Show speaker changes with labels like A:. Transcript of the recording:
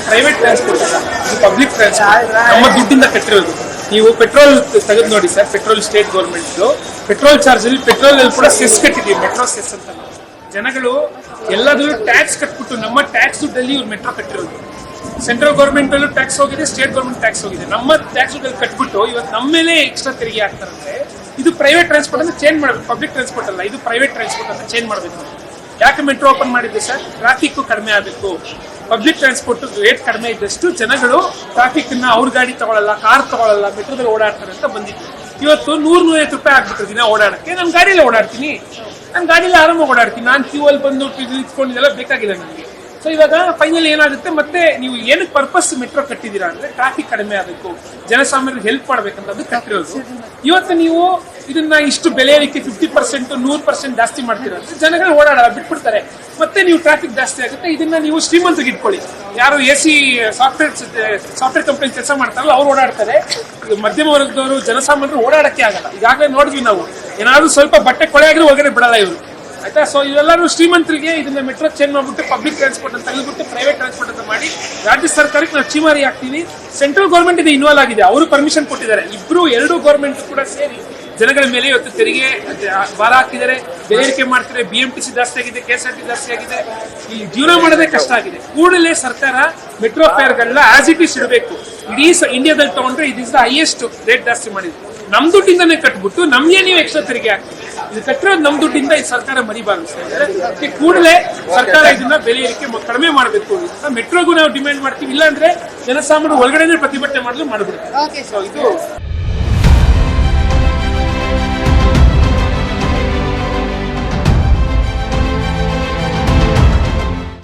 A: Private transport ಅಲ್ಲ, ಇದು public transport, ನಮ್ಮ ದುಡ್ಡಿಂದ ಕಟ್ಟಿರೋದು. ನೀವು ಪೆಟ್ರೋಲ್ ತೆಗೆದು ನೋಡಿ sir, petrol state government petrol charge ಅಲ್ಲಿ ಪೆಟ್ರೋಲ್ ಅಲ್ಲಿ ಕೂಡ ಸೆಸ್ ಕಟ್ಟಿದೀವಿ, ಮೆಟ್ರೋ ಸೆಸ್ ಅಂತ. ಜನಗಳು ಎಲ್ಲದೂ ಟ್ಯಾಕ್ಸ್ ಕಟ್ಬಿಟ್ಟು ನಮ್ಮ ಟ್ಯಾಕ್ಸ್ ದುಡ್ಡಲ್ಲಿ ಇವ್ರು ಮೆಟ್ರೋ ಕಟ್ಟಿರೋದು. ಸೆಂಟ್ರಲ್ ಗೌರ್ಮೆಂಟ್ ಅಲ್ಲೂ ಟ್ಯಾಕ್ಸ್ ಹೋಗಿದೆ, ಸ್ಟೇಟ್ ಗೌರ್ಮೆಂಟ್ ಟ್ಯಾಕ್ಸ್ ಹೋಗಿದೆ. ನಮ್ಮ ಟ್ಯಾಕ್ಸ್ ದುಡ್ಡಲ್ಲಿ ಕಟ್ಬಿಟ್ಟು ಇವತ್ತು ನಮ್ಮ ಮೇಲೆ ಎಕ್ಸ್ಟ್ರಾ ತೆರಿಗೆ ಹಾಕ್ತಾರಂತೆ. ಇದು ಪ್ರೈವೇಟ್ ಟ್ರಾನ್ಸ್ಪೋರ್ಟ್ ಅಂತ ಚೇಂಜ್ ಮಾಡಬೇಕು, ಪಬ್ಲಿಕ್ ಟ್ರಾನ್ಸ್ಪೋರ್ಟ್ ಅಲ್ಲ, ಇದು ಪ್ರೈವೇಟ್ ಟ್ರಾನ್ಸ್ಪೋರ್ಟ್ ಅಂತ ಚೇಂಜ್ ಮಾಡಬೇಕು. ಯಾಕೆ ಮೆಟ್ರೋ ಓಪನ್ ಮಾಡಿದ್ದೆ ಸರ್? ಟ್ರಾಫಿಕ್ ಕಡಿಮೆ ಆಗಬೇಕು. ಪಬ್ಲಿಕ್ ಟ್ರಾನ್ಸ್ಪೋರ್ಟ್ ರೇಟ್ ಕಡಿಮೆ ಇದ್ದಷ್ಟು ಜನಗಳು ಟ್ರಾಫಿಕ್ ನ ಅವ್ರ ಗಾಡಿ ತಗೊಳ್ಳಲ್ಲ, ಕಾರ್ ತಗೊಳ್ಳಲ್ಲ, ಮೆಟ್ರೋದಲ್ಲಿ ಓಡಾಡ್ತಾರೆ ಅಂತ ಬಂದಿತ್ತು. ಇವತ್ತು 100-150 ರೂಪಾಯಿ ಆಗ್ಬಿಟ್ಟು ದಿನ ಓಡಾಡಕ್ಕೆ. ನಾನು ಗಾಡಿಯಲ್ಲೇ ಓಡಾಡ್ತೀನಿ, ನಾನು ಗಾಡಿಯಲ್ಲಿ ಆರಾಮಾಗಿ ಓಡಾಡ್ತೀನಿ. ನಾನು ಕ್ಯೂ ಅಲ್ಲಿ ಬಂದು ಇಟ್ಕೊಂಡಿದ್ದೆಲ್ಲ ಬೇಕಾಗಿಲ್ಲ ನನಗೆ. ಸೊ ಇವಾಗ ಫೈನಲ್ ಏನಾಗುತ್ತೆ, ಮತ್ತೆ ನೀವು ಏನಕ್ಕೆ ಪರ್ಪಸ್ ಮೆಟ್ರೋ ಕಟ್ಟಿದ್ದೀರಾ ಅಂದ್ರೆ ಟ್ರಾಫಿಕ್ ಕಡಿಮೆ ಆಗಬೇಕು, ಜನಸಾಮಾನ್ಯರಿಗೆ ಹೆಲ್ಪ್ ಮಾಡ್ಬೇಕಂತ ಅದು ಕಟ್ಟಿರೋದು. ಇವತ್ತು ನೀವು ಇದನ್ನ ಇಷ್ಟು ಬೆಲೆಯಲಿಕ್ಕೆ 50%, 100% ಜಾಸ್ತಿ ಮಾಡ್ತೀರಾ ಅಂದ್ರೆ ಜನಗಳು ಓಡಾಡಲ್ಲ, ಬಿಟ್ಬಿಡ್ತಾರೆ. ಮತ್ತೆ ನೀವು ಟ್ರಾಫಿಕ್ ಜಾಸ್ತಿ ಆಗುತ್ತೆ. ಇದನ್ನ ನೀವು ಶ್ರೀಮಂತರಿಗೆ ಇಟ್ಕೊಳ್ಳಿ, ಯಾರು AC ಸಾಫ್ಟ್ವೇರ್ ಕಂಪನಿ ಕೆಲಸ ಮಾಡ್ತಾರಲ್ಲ ಅವ್ರು ಓಡಾಡ್ತಾರೆ. ಮಧ್ಯಮ ವರ್ಗದವರು, ಜನಸಾಮಾನ್ಯರು ಓಡಾಡಕ್ಕೆ ಆಗಲ್ಲ. ಈಗಾಗಲೇ ನೋಡಿದ್ವಿ ನಾವು, ಏನಾದ್ರು ಸ್ವಲ್ಪ ಬಟ್ಟೆ ಕೊಳೆ ಆಗಿದ್ರೆ ಒಳಗಡೆ ಬಿಡಲ್ಲ ಇವರು, ಆಯ್ತಾ. ಸೊ ಇವೆಲ್ಲರೂ ಶ್ರೀಮಂತರಿಗೆ ಇದನ್ನ ಮೆಟ್ರೋ ಚೇಂಜ್ ಮಾಡ್ಬಿಟ್ಟು ಪಬ್ಲಿಕ್ ಟ್ರಾನ್ಸ್ಪೋರ್ಟ್ ಅಂತ ತೆಗೆದುಬಿಟ್ಟು ಪ್ರೈವೇಟ್ ಟ್ರಾನ್ಸ್ಪೋರ್ಟ್ ಅಂತ ಮಾಡಿ ರಾಜ್ಯ ಸರ್ಕಾರಕ್ಕೆ ನಾವು ಚೀಮಾರಿ ಹಾಕ್ತೀವಿ. ಸೆಂಟ್ರಲ್ ಗೌರ್ಮೆಂಟ್ ಇದು ಇನ್ವಾಲ್ವ್ ಆಗಿದೆ, ಅವರು ಪರ್ಮಿಷನ್ ಕೊಟ್ಟಿದ್ದಾರೆ. ಎರಡು ಗೌರ್ಮೆಂಟ್ ಕೂಡ ಸೇರಿ ಜನಗಳ ಮೇಲೆ ಇವತ್ತು ತೆರಿಗೆ ಭಾರ ಹಾಕಿದ್ದಾರೆ, ಬೆಲೆ ಏರಿಕೆ ಮಾಡ್ತಾರೆ. BMTC ಜಾಸ್ತಿ ಆಗಿದೆ, KSRTC ಜಾಸ್ತಿ ಆಗಿದೆ. ಈ ಜೀವನ ಮಾಡೋದೇ ಕಷ್ಟ ಆಗಿದೆ. ಕೂಡಲೇ ಸರ್ಕಾರ ಮೆಟ್ರೋ ಫೇರ್ಗಳನ್ನ ಆಸ್ ಇಟ್ ಇಸ್ ಇಡಬೇಕು. ಇಡೀ ಇಂಡಿಯಾದಲ್ಲಿ ತಗೊಂಡ್ರೆ it is the highest rate ಜಾಸ್ತಿ ಮಾಡಿದ್ರು. ನಮ್ ದುಡ್ಡಿಂದಾನೇ ಕಟ್ಬಿಟ್ಟು ನಮ್ಗೆ ನೀವು ಎಕ್ಸ್ಟ್ರಾ ತೆರಿಗೆ ಹಾಕ್ತೀವಿ. ಇದು ಕಟ್ಟಿರೋದು ನಮ್ ದುಡ್ಡಿಂದ ಈ ಸರ್ಕಾರ ಮರಿಬಾರ್ದು. ಕೂಡಲೇ ಸರ್ಕಾರ ಇದನ್ನ ಬೆಲೆ ಏರಿಕೆ ಕಡಿಮೆ ಮಾಡಬೇಕು ಅಂತ ಮೆಟ್ರೋಗೂ ನಾವು ಡಿಮ್ಯಾಂಡ್ ಮಾಡ್ತೀವಿ. ಇಲ್ಲಾಂದ್ರೆ ಜನಸಾಮಾನ್ಯರು ಒಳಗಡೆ ಪ್ರತಿಭಟನೆ ಮಾಡಲು ಮಾಡ್ಬಿಡ್ತೀವಿ. ಸೊ ಇದು